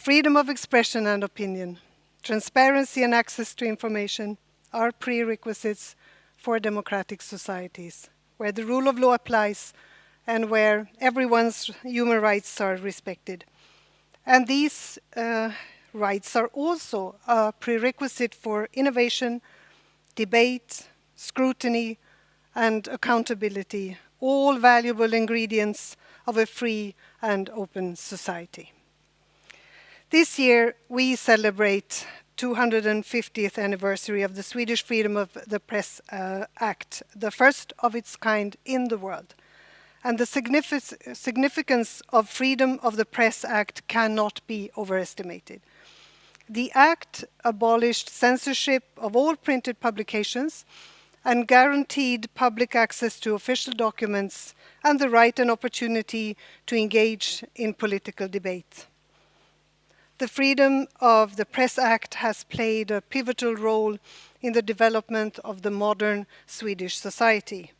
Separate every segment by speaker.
Speaker 1: Freedom of expression and opinion, transparency and access to information are prerequisites for democratic societies, where the rule of law applies and where everyone's human rights are respected. And these rights are also a prerequisite for innovation, debate, scrutiny, and accountability, all valuable ingredients of a free and open society. This year, we celebrate 250th anniversary of the Swedish Freedom of the Press Act, the first of its kind in the world. And the significance of Freedom of the Press Act cannot be overestimated. The Act abolished censorship of all printed publications and guaranteed public access to official documents and the right and opportunity to engage in political debate. The Freedom of the Press Act has played a pivotal role in the development of the modern Swedish society.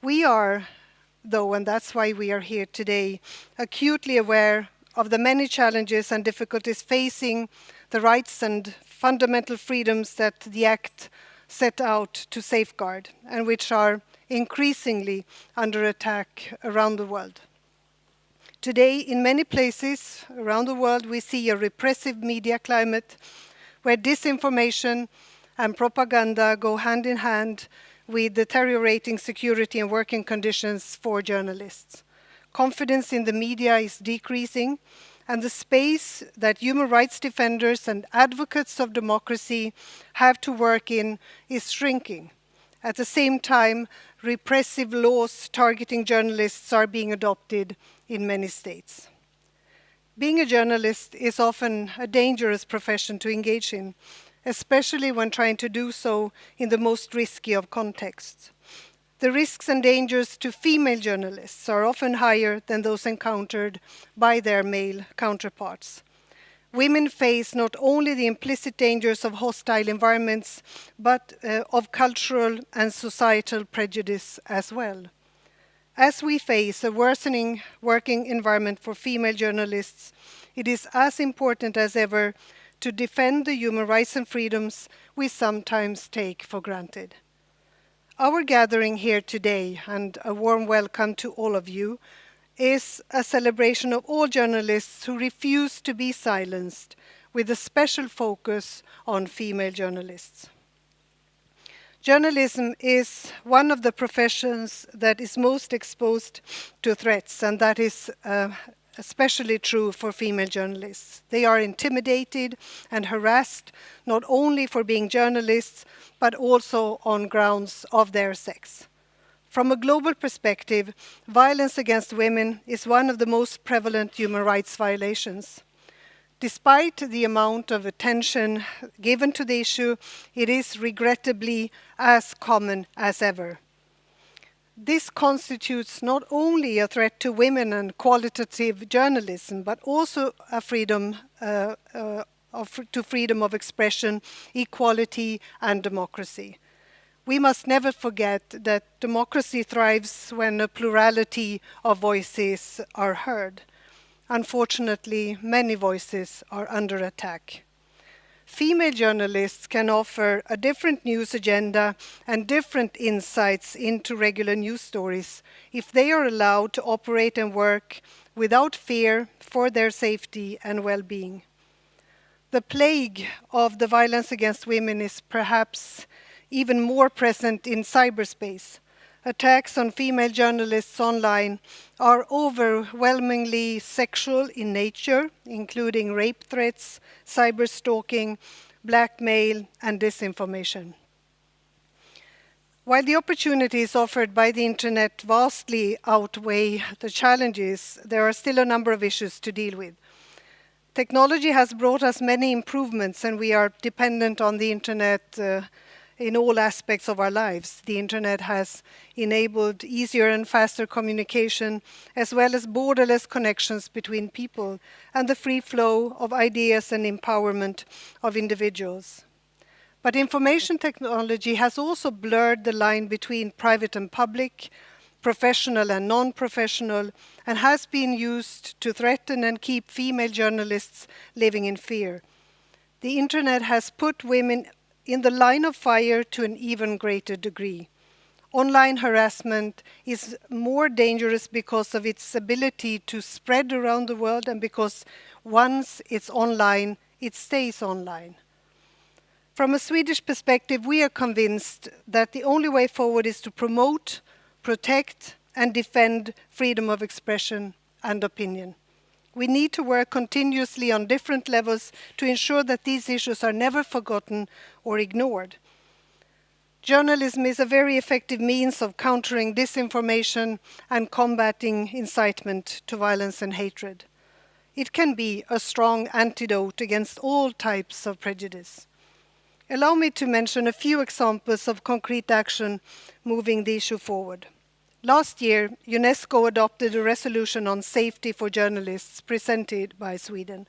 Speaker 1: We are, though, and that's why we are here today, acutely aware of the many challenges and difficulties facing the rights and fundamental freedoms that the Act set out to safeguard, and which are increasingly under attack around the world. Today, in many places around the world, we see a repressive media climate where disinformation and propaganda go hand in hand with deteriorating security and working conditions for journalists. Confidence in the media is decreasing, and the space that human rights defenders and advocates of democracy have to work in is shrinking. At the same time, repressive laws targeting journalists are being adopted in many states. Being a journalist is often a dangerous profession to engage in, especially when trying to do so in the most risky of contexts. The risks and dangers to female journalists are often higher than those encountered by their male counterparts. Women face not only the implicit dangers of hostile environments, but of cultural and societal prejudice as well. As we face a worsening working environment for female journalists, it is as important as ever to defend the human rights and freedoms we sometimes take for granted. Our gathering here today, and a warm welcome to all of you, is a celebration of all journalists who refuse to be silenced, with a special focus on female journalists. Journalism is one of the professions that is most exposed to threats, and that is especially true for female journalists. They are intimidated and harassed, not only for being journalists, but also on grounds of their sex. From a global perspective, violence against women is one of the most prevalent human rights violations. Despite the amount of attention given to the issue, it is regrettably as common as ever. This constitutes not only a threat to women and qualitative journalism, but also a freedom to freedom of expression, equality, and democracy. We must never forget that democracy thrives when a plurality of voices are heard. Unfortunately, many voices are under attack. Female journalists can offer a different news agenda and different insights into regular news stories if they are allowed to operate and work without fear for their safety and well-being. The plague of the violence against women is perhaps even more present in cyberspace, attacks on female journalists online are overwhelmingly sexual in nature, including rape threats, cyberstalking, blackmail, and disinformation. While the opportunities offered by the internet vastly outweigh the challenges, there are still a number of issues to deal with. Technology has brought us many improvements, and we are dependent on the internet in all aspects of our lives. The internet has enabled easier and faster communication, as well as borderless connections between people, and the free flow of ideas and empowerment of individuals. But information technology has also blurred the line between private and public, professional and non-professional, and has been used to threaten and keep female journalists living in fear. The internet has put women in the line of fire to an even greater degree. Online harassment is more dangerous because of its ability to spread around the world, and because once it's online, it stays online. From a Swedish perspective, we are convinced that the only way forward is to promote, protect, and defend freedom of expression and opinion. We need to work continuously on different levels to ensure that these issues are never forgotten or ignored. Journalism is a very effective means of countering disinformation and combating incitement to violence and hatred. It can be a strong antidote against all types of prejudice. Allow me to mention a few examples of concrete action moving the issue forward. Last year, UNESCO adopted a resolution on safety for journalists presented by Sweden.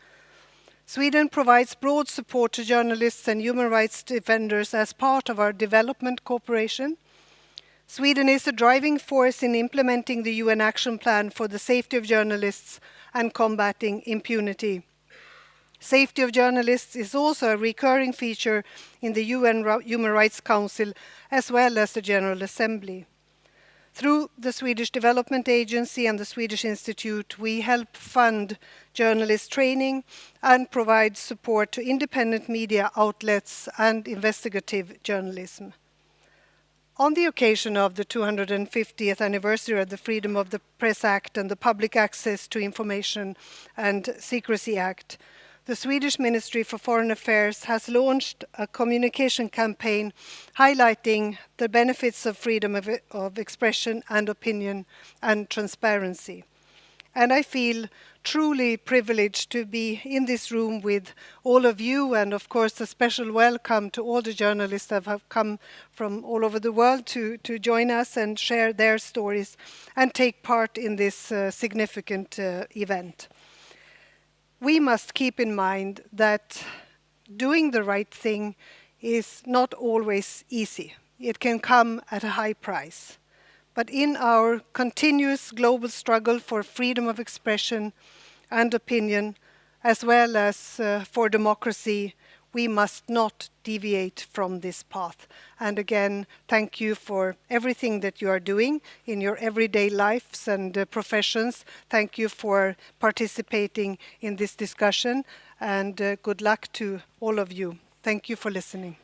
Speaker 1: Sweden provides broad support to journalists and human rights defenders as part of our development cooperation. Sweden is a driving force in implementing the UN Action Plan for the safety of journalists and combating impunity. Safety of journalists is also a recurring feature in the UN Human Rights Council as well as the General Assembly. Through the Swedish Development Agency and the Swedish Institute, we help fund journalist training and provide support to independent media outlets and investigative journalism. On the occasion of the 250th anniversary of the Freedom of the Press Act and the Public Access to Information and Secrecy Act, the Swedish Ministry for Foreign Affairs has launched a communication campaign highlighting the benefits of freedom of expression and opinion and transparency. And I feel truly privileged to be in this room with all of you, and of course a special welcome to all the journalists that have come from all over the world to join us and share their stories and take part in this significant event. We must keep in mind that doing the right thing is not always easy. It can come at a high price. But in our continuous global struggle for freedom of expression and opinion, as well as for democracy, we must not deviate from this path. And again, thank you for everything that you are doing in your everyday lives and professions. Thank you for participating in this discussion, and good luck to all of you. Thank you for listening.